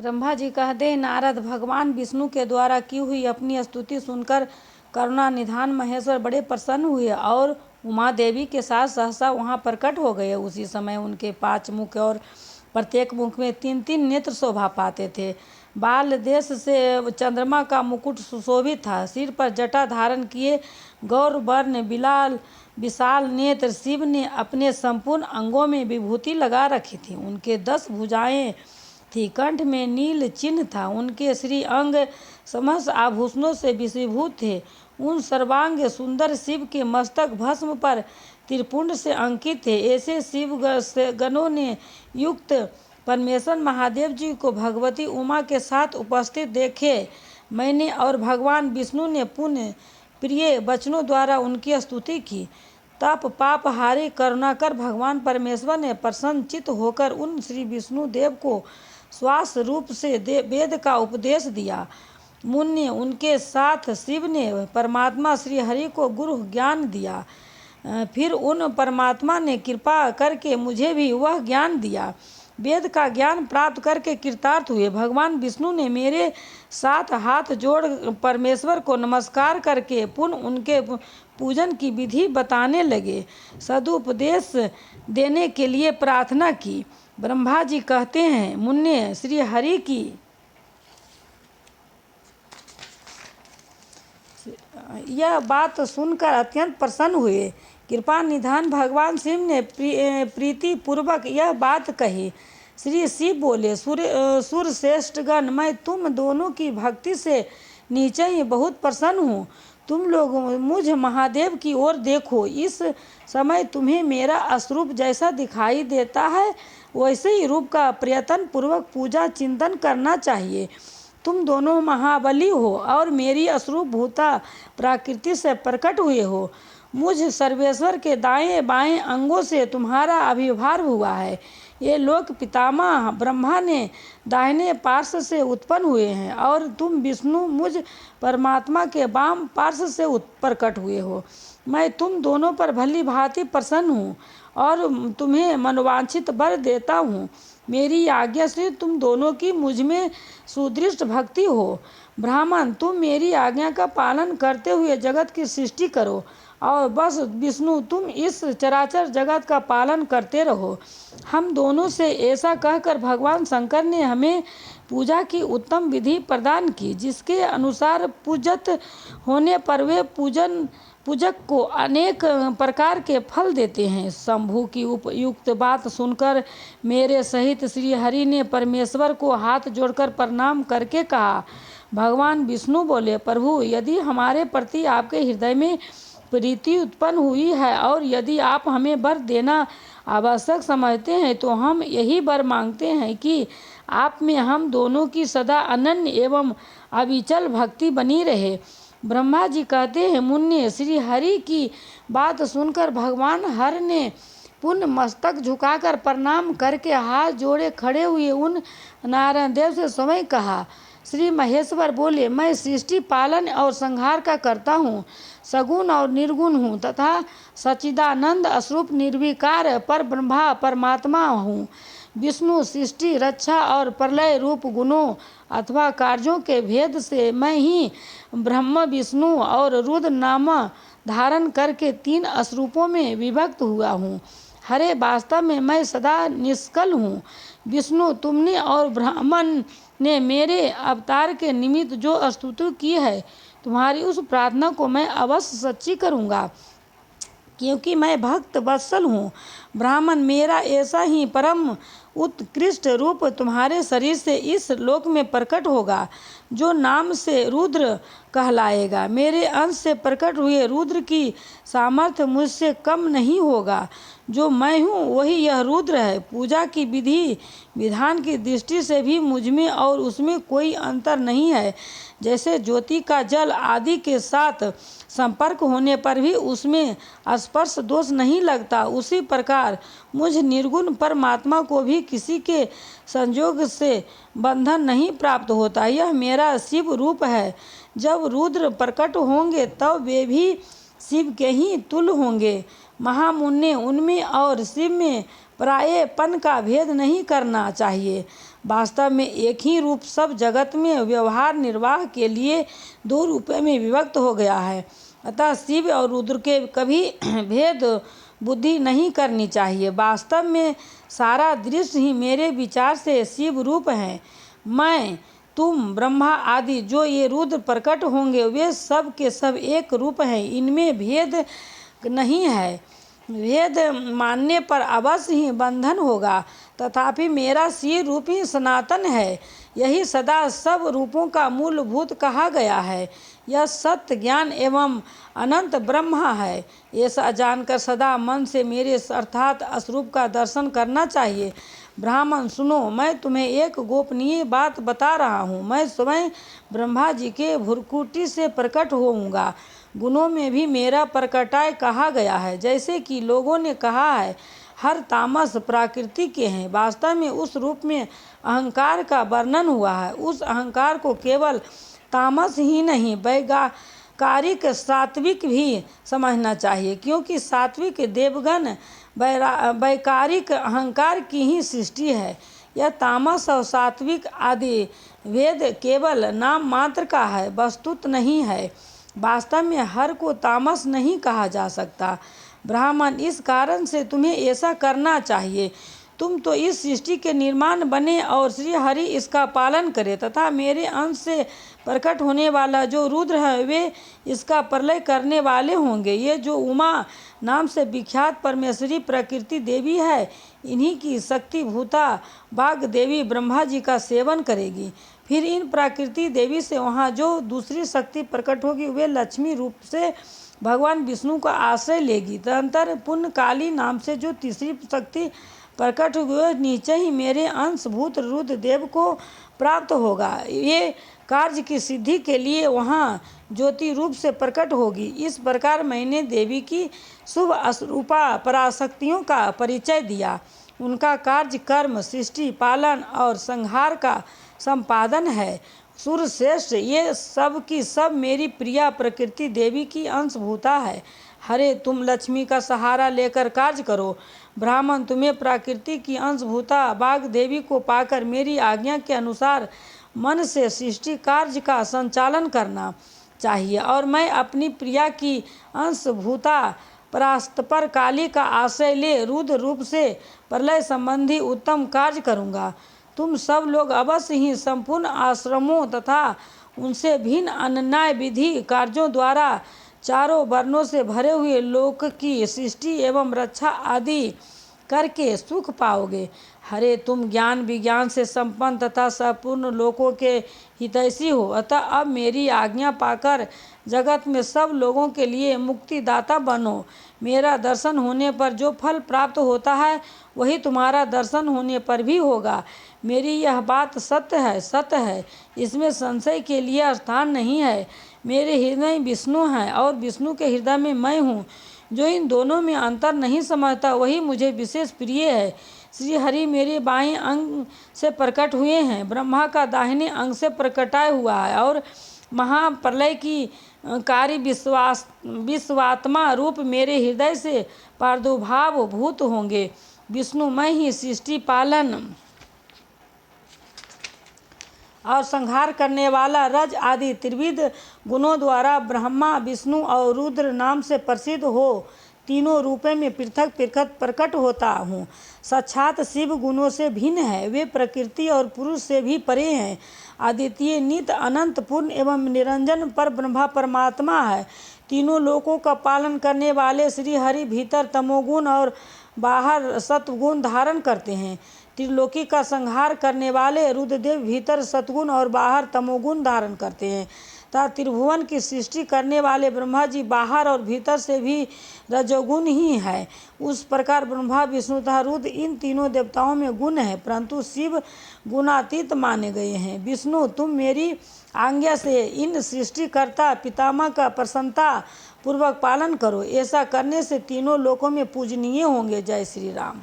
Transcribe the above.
ब्रह्मा जी कहते हैं, नारद भगवान विष्णु के द्वारा की हुई अपनी स्तुति सुनकर करुणा निधान महेश्वर बड़े प्रसन्न हुए और उमा देवी के साथ सहसा वहां प्रकट हो गए। उसी समय उनके 5 मुख और प्रत्येक मुख में 3-3 नेत्र शोभा पाते थे। बाल देश से चंद्रमा का मुकुट सुशोभित था। सिर पर जटा धारण किए गौर वर्ण बिलाल विशाल नेत्र शिव ने अपने संपूर्ण अंगों में विभूति लगा रखी थी। उनके 10 भुजाएं थी, कंठ में नील चिन्ह था। उनके श्री अंग समस्त आभूषणों से विभूषित थे। उन सर्वांग सुंदर शिव के मस्तक भस्म पर त्रिपुंड से अंकित थे। ऐसे शिव गणों ने युक्त परमेश्वर महादेव जी को भगवती उमा के साथ उपस्थित देखे मैंने और भगवान विष्णु ने पुण्य प्रिय वचनों द्वारा उनकी स्तुति की। तप पाप हारी करुणाकर भगवान परमेश्वर ने प्रसन्नचित्त होकर उन श्री विष्णु देव को श्वास रूप से वेद का उपदेश दिया। मुन्ने उनके साथ शिव ने परमात्मा श्री हरि को गुरु ज्ञान दिया। फिर उन परमात्मा ने कृपा करके मुझे भी वह ज्ञान दिया। वेद का ज्ञान प्राप्त करके कृतार्थ हुए। भगवान विष्णु ने मेरे साथ हाथ जोड़ परमेश्वर को नमस्कार करके पुनः उनके पूजन की विधि बताने लगे। सदुपदेश देने के लिए प्रार्थना की। ब्रह्मा जी कहते हैं, मुन्ने श्री हरि की यह बात सुनकर अत्यंत प्रसन्न हुए। कृपा निधान भगवान शिव ने प्रीति पूर्वक यह बात कही। श्री शिव बोले, सुर श्रेष्ठगण, मैं तुम दोनों की भक्ति से नीचे ही बहुत प्रसन्न हूँ। तुम लोग मुझ महादेव की ओर देखो। इस समय तुम्हें मेरा स्वरूप जैसा दिखाई देता है वैसे ही रूप का प्रयत्न पूर्वक पूजा चिंतन करना चाहिए। तुम दोनों महाबली हो और मेरी स्वरूप भूता प्रकृति से प्रकट हुए हो। मुझ सर्वेश्वर के दाएं बाएं अंगों से तुम्हारा आविर्भाव हुआ है। ये लोक पितामह ब्रह्मा ने दाहिने पार्श्व से उत्पन्न हुए हैं और तुम विष्णु मुझ परमात्मा के वाम पार्श्व से प्रकट हुए हो। मैं तुम दोनों पर भली भांति प्रसन्न हूँ और तुम्हें मनोवांछित वर देता हूँ। मेरी आज्ञा से तुम दोनों की मुझ में सुदृढ़ भक्ति हो। ब्राह्मण, तुम मेरी आज्ञा का पालन करते हुए जगत की सृष्टि करो और बस विष्णु तुम इस चराचर जगत का पालन करते रहो। हम दोनों से ऐसा कहकर भगवान शंकर ने हमें पूजा की उत्तम विधि प्रदान की, जिसके अनुसार पूजत होने पर वे पूजक को अनेक प्रकार के फल देते हैं। शंभु की उपयुक्त बात सुनकर मेरे सहित श्री हरि ने परमेश्वर को हाथ जोड़कर प्रणाम करके कहा। भगवान विष्णु बोले, प्रभु, यदि हमारे प्रति आपके हृदय में प्रीति उत्पन्न हुई है और यदि आप हमें वर देना आवश्यक समझते हैं तो हम यही वर मांगते हैं कि आप में हम दोनों की सदा अनन्य एवं अविचल भक्ति बनी रहे। ब्रह्मा जी कहते हैं, मुन्ने श्री हरि की बात सुनकर भगवान हर ने पुनः मस्तक झुकाकर प्रणाम करके हाथ जोड़े खड़े हुए उन नारायण देव से समय कहा। श्री महेश्वर बोले, मैं सृष्टि पालन और संहार का करता हूँ, सगुण और निर्गुण हूँ तथा सच्चिदानंद स्वरूप निर्विकार पर ब्रह्मा परमात्मा हूँ। विष्णु सृष्टि रक्षा और प्रलय रूप गुणों अथवा कार्यों के भेद से मैं ही ब्रह्म विष्णु और रुद्र नाम धारण करके 3 स्वरूपों में विभक्त हुआ हूँ। हरे, वास्तव में मैं सदा निष्कल हूँ। विष्णु, तुमने और ब्राह्मण ने मेरे अवतार के निमित्त जो स्तुति की है, तुम्हारी उस प्रार्थना को मैं अवश्य सच्ची करूँगा, क्योंकि मैं भक्त वत्सल हूँ। ब्राह्मण, मेरा ऐसा ही परम उत्कृष्ट रूप तुम्हारे शरीर से इस लोक में प्रकट होगा, जो नाम से रुद्र कहलाएगा। मेरे अंश से प्रकट हुए रुद्र की सामर्थ्य मुझसे कम नहीं होगा। जो मैं हूँ वही यह रुद्र है। पूजा की विधि विधान की दृष्टि से भी मुझमें और उसमें कोई अंतर नहीं है। जैसे ज्योति का जल आदि के साथ संपर्क होने पर भी उसमें स्पर्श दोष नहीं लगता, उसी प्रकार मुझ निर्गुण परमात्मा को भी किसी के संयोग से बंधन नहीं प्राप्त होता। यह मेरा शिव रूप है। जब रुद्र प्रकट होंगे तब वे भी शिव के ही तुल्य होंगे। महामुन्ने, उनमें और शिव में प्रायेपन का भेद नहीं करना चाहिए। वास्तव में एक ही रूप सब जगत में व्यवहार निर्वाह के लिए दो रूपों में विभक्त हो गया है। अतः शिव और रुद्र के कभी भेद बुद्धि नहीं करनी चाहिए। वास्तव में सारा दृश्य ही मेरे विचार से शिव रूप है। मैं, तुम, ब्रह्मा आदि जो ये रुद्र प्रकट होंगे वे सब के सब एक रूप हैं। इनमें भेद नहीं है। भेद मानने पर अवश्य ही बंधन होगा। तथापि मेरा शिव रूप ही सनातन है। यही सदा सब रूपों का मूलभूत कहा गया है। यह सत्य ज्ञान एवं अनंत ब्रह्मा है। ऐसा जानकर सदा मन से मेरे अर्थात स्वरूप का दर्शन करना चाहिए। ब्राह्मण सुनो, मैं तुम्हें एक गोपनीय बात बता रहा हूँ। मैं स्वयं ब्रह्मा जी के भ्रुकुटी से प्रकट होऊंगा। गुणों में भी मेरा प्रकटाय कहा गया है। जैसे कि लोगों ने कहा है हर तामस प्रकृति के हैं, वास्तव में उस रूप में अहंकार का वर्णन हुआ है। उस अहंकार को केवल तामस ही नहीं वैकारिक सात्विक भी समझना चाहिए, क्योंकि सात्विक देवगण वैकारिक अहंकार की ही सृष्टि है। यह तामस और सात्विक आदि भेद केवल नाम मात्र का है, वस्तुत नहीं है। वास्तव में हर को तामस नहीं कहा जा सकता। ब्राह्मण, इस कारण से तुम्हें ऐसा करना चाहिए। तुम तो इस सृष्टि के निर्माण बने और श्री हरि इसका पालन करे तथा मेरे अंश से प्रकट होने वाला जो रुद्र है वे इसका प्रलय करने वाले होंगे। ये जो उमा नाम से विख्यात परमेश्वरी प्रकृति देवी है, इन्हीं की शक्ति भूता बाग देवी ब्रह्मा जी का सेवन करेगी। फिर इन प्रकृति देवी से वहाँ जो दूसरी शक्ति प्रकट होगी वे लक्ष्मी रूप से भगवान विष्णु का आश्रय लेगी। तदंतर पुण्य काली नाम से जो तीसरी शक्ति प्रकट हुए नीचे ही मेरे अंशभूत रुद्र देव को प्राप्त होगा। ये कार्य की सिद्धि के लिए वहाँ ज्योति रूप से प्रकट होगी। इस प्रकार मैंने देवी की शुभ अस्वरूपा पराशक्तियों का परिचय दिया। उनका कार्य कर्म, सृष्टि, पालन और संहार का संपादन है। सूर्यश्रेष्ठ, ये सब की सब मेरी प्रिया प्रकृति देवी की अंशभूता है। हरे, तुम लक्ष्मी का सहारा लेकर कार्य करो। ब्राह्मण, तुम्हें प्रकृति की अंशभूता बाग देवी को पाकर मेरी आज्ञा के अनुसार मन से सृष्टि कार्य का संचालन करना चाहिए और मैं अपनी प्रिया की अंशभूता परास्तपर काली का आश्रय ले रुद्र रूप से प्रलय संबंधी उत्तम कार्य करूँगा। तुम सब लोग अवश्य ही संपूर्ण आश्रमों तथा उनसे भिन्न अन्याय विधि कार्यों द्वारा चारों वर्णों से भरे हुए लोक की सृष्टि एवं रक्षा आदि करके सुख पाओगे। हरे, तुम ज्ञान विज्ञान से संपन्न तथा संपूर्ण लोकों के हितैषी हो। अतः अब मेरी आज्ञा पाकर जगत में सब लोगों के लिए मुक्तिदाता बनो। मेरा दर्शन होने पर जो फल प्राप्त होता है वही तुम्हारा दर्शन होने पर भी होगा। मेरी यह बात सत्य है, इसमें संशय के लिए स्थान नहीं है। मेरे हृदय विष्णु हैं और विष्णु के हृदय में मैं हूँ। जो इन दोनों में अंतर नहीं समझता वही मुझे विशेष प्रिय है। श्री हरि मेरे बाएं अंग से प्रकट हुए हैं, ब्रह्मा का दाहिने अंग से प्रकटाय हुआ है और महाप्रलय की कार्य विश्वात्मा रूप मेरे हृदय से प्रादुर्भाव भूत होंगे। विष्णु मैं ही सृष्टि, पालन और संहार करने वाला रज आदि त्रिविध गुणों द्वारा ब्रह्मा, विष्णु और रुद्र नाम से प्रसिद्ध हो तीनों रूपों में पृथक पृथक प्रकट होता हूँ। साक्षात शिव गुणों से भिन्न है, वे प्रकृति और पुरुष से भी परे हैं। अद्वितीय, नित्य, अनंत, पूर्ण एवं निरंजन पर ब्रह्मा परमात्मा है। तीनों लोकों का पालन करने वाले श्री हरि भीतर तमोगुण और बाहर सत्वगुण धारण करते हैं। त्रिलोकी का संहार करने वाले रुद्रदेव भीतर सत्गुण और बाहर तमोगुण धारण करते हैं तथा त्रिभुवन की सृष्टि करने वाले ब्रह्मा जी बाहर और भीतर से भी रजोगुण ही है। उस प्रकार ब्रह्मा, विष्णु तथा रुद्र इन तीनों देवताओं में गुण है, परंतु शिव गुणातीत माने गए हैं। विष्णु, तुम मेरी आज्ञा से इन सृष्टिकर्ता पितामह का प्रसन्नता पूर्वक पालन करो। ऐसा करने से तीनों लोकों में पूजनीय होंगे। जय श्री राम।